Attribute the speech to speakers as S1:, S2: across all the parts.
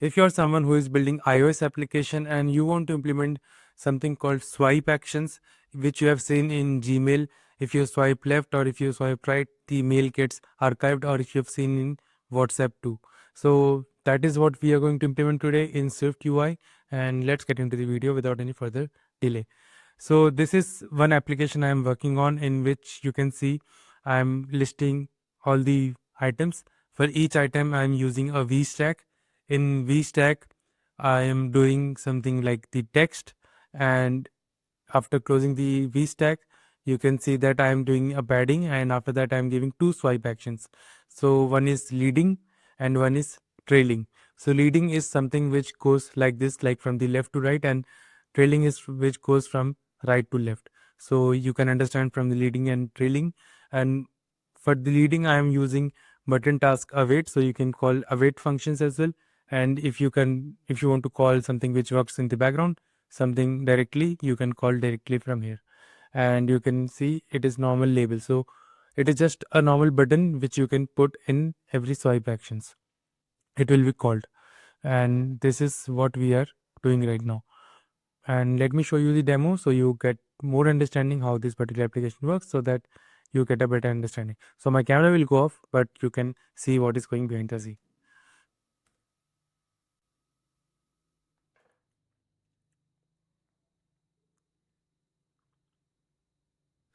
S1: If you're someone who is building iOS application and you want to implement something called swipe actions, which you have seen in Gmail, if you swipe left or if you swipe right, the mail gets archived, or if you've seen in WhatsApp too. So that is what we are going to implement today in SwiftUI, and let's get into the video without any further delay. So this is one application I am working on, in which you can see I am listing all the items. For each item I am using a VStack. In VStack I am doing something like the text, and after closing the VStack you can see that I am doing a padding, and after that I am giving two swipe actions. So one is leading and one is trailing. So leading is something which goes like this, like from the left to right, and trailing is which goes from right to left. So you can understand from the leading and trailing. And for the leading I am using button task await, so you can call await functions as well. And if you want to call something which works in the background, something directly, you can call directly from here. And you can see it is normal label, so it is just a normal button which you can put in every swipe actions. It will be called, and this is what we are doing right now. And let me show you the demo so you get more understanding how this particular application works, so that you get a better understanding. So my camera will go off, but you can see what is going behind the scene.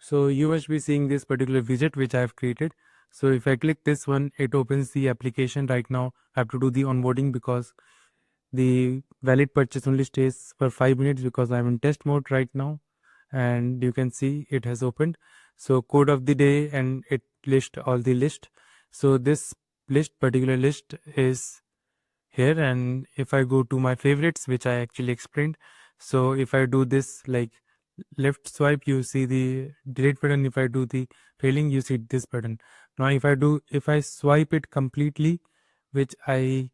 S1: So you must be seeing this particular widget which I have created. So if I click this one, it opens the application. Right now I have to do the onboarding because the valid purchase only stays for 5 minutes, because I'm in test mode right now. And you can see it has opened. So code of the day, and it lists all the list. So this particular list is here, and if I go to my favorites, which I actually explained, so if I do this like left swipe, you see the delete button. If I do the trailing, you see this button. Now if I swipe it completely, which I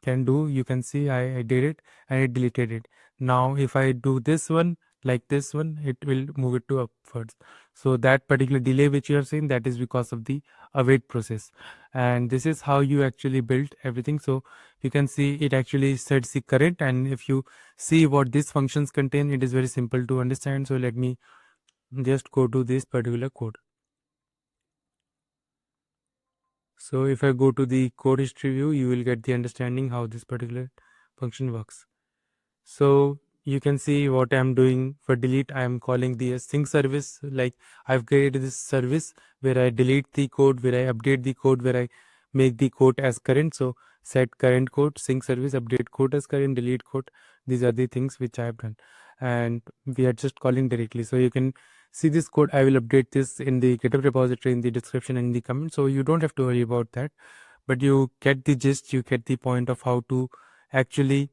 S1: can do, you can see I did it and it deleted it. Now if I do this one, like this one, it will move it to upwards. So that particular delay which you are seeing, that is because of the await process. And this is how you actually build everything. So you can see it actually sets the current, and if you see what these functions contain, it is very simple to understand. So let me just go to this particular code. So if I go to the code history view, you will get the understanding how this particular function works. So you can see what I'm doing. For delete, I am calling the Async service. Like I've created this service where I delete the code, where I update the code, where I make the code as current. So set current code, sync service, update code as current, delete code. These are the things which I have done, and we are just calling directly. So you can see this code. I will update this in the GitHub repository, in the description and in the comment. So you don't have to worry about that, but you get the gist, you get the point of how to actually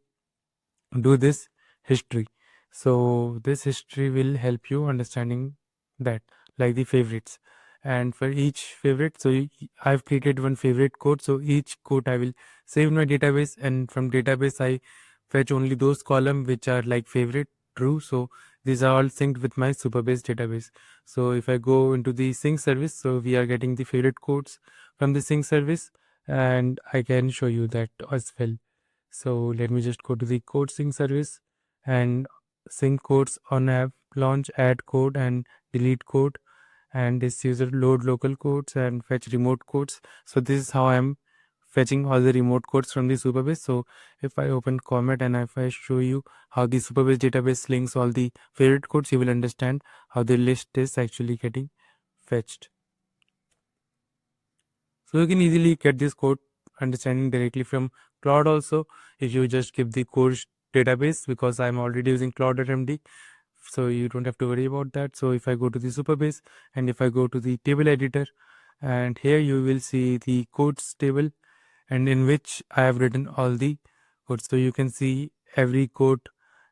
S1: do this history. So this history will help you understanding that, like the favorites. And for each favorite, so I've created one favorite code. So each code I will save in my database, and from database I fetch only those columns which are like favorite true. So these are all synced with my Supabase database. So if I go into the sync service, so we are getting the favorite codes from the sync service, and I can show you that as well. So let me just go to the code sync service and sync codes on app launch, add code and delete code, and this user load local codes and fetch remote codes. So this is how I'm fetching all the remote codes from the Supabase. So if I open Comet and if I show you how the Supabase database links all the favorite codes, you will understand how the list is actually getting fetched. So you can easily get this code understanding directly from Cloud also, if you just give the code database, because I'm already using cloud.md, so you don't have to worry about that. So if I go to the Supabase and if I go to the table editor, and here you will see the codes table, and in which I have written all the codes. So you can see every code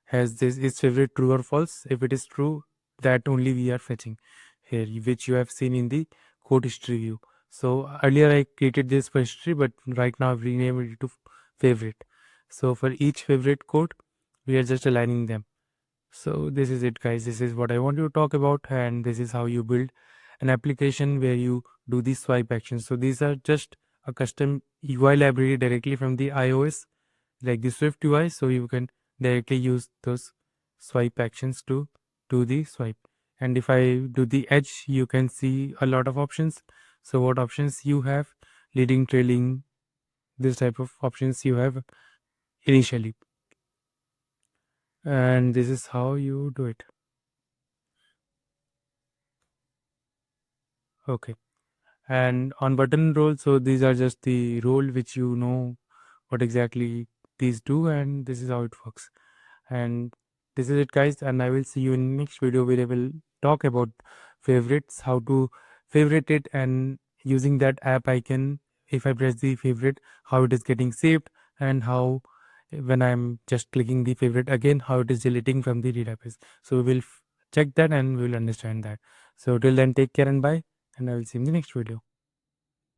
S1: has this its favorite true or false. If it is true, that only we are fetching here, which you have seen in the code history view. So earlier I created this for history, but right now I've renamed it to favorite. So for each favorite code, we are just aligning them. So this is it, guys. This is what I want to talk about, and this is how you build an application where you do these swipe actions. So these are just a custom UI library directly from the iOS like the SwiftUI, so you can directly use those swipe actions to do the swipe. And if I do the edge, you can see a lot of options. So what options you have? Leading, trailing, this type of options you have initially. And this is how you do it. Okay. And on button role, so these are just the role which you know what exactly these do, and this is how it works. And this is it, guys, and I will see you in next video where I will talk about favorites, how to favorite it, and using that app icon, if I press the favorite, how it is getting saved, and how when I'm just clicking the favorite again, how it is deleting from the database. So we will check that and we will understand that. So till then, take care and bye, and I will see you in the next video.